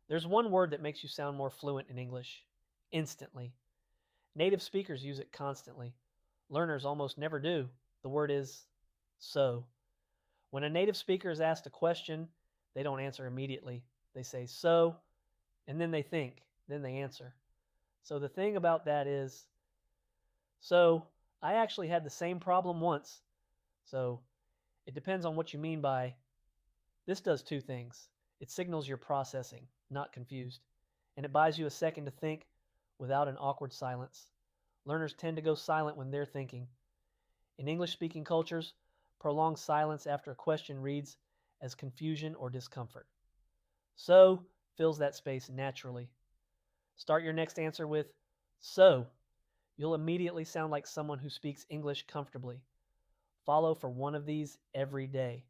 There's one word that makes you sound more fluent in English instantly. Native speakers use it constantly. Learners almost never do. The word is so. When a native speaker is asked a question, they don't answer immediately. They say so, and then they think, then they answer. So the thing about that is, so I actually had the same problem once. So it depends on what you mean by this does two things. It signals you're processing, not confused, and it buys you a second to think without an awkward silence. Learners tend to go silent when they're thinking. In English speaking cultures, prolonged silence after a question reads as confusion or discomfort. So fills that space naturally. Start your next answer with so. You'll immediately sound like someone who speaks English comfortably. Follow for one of these every day.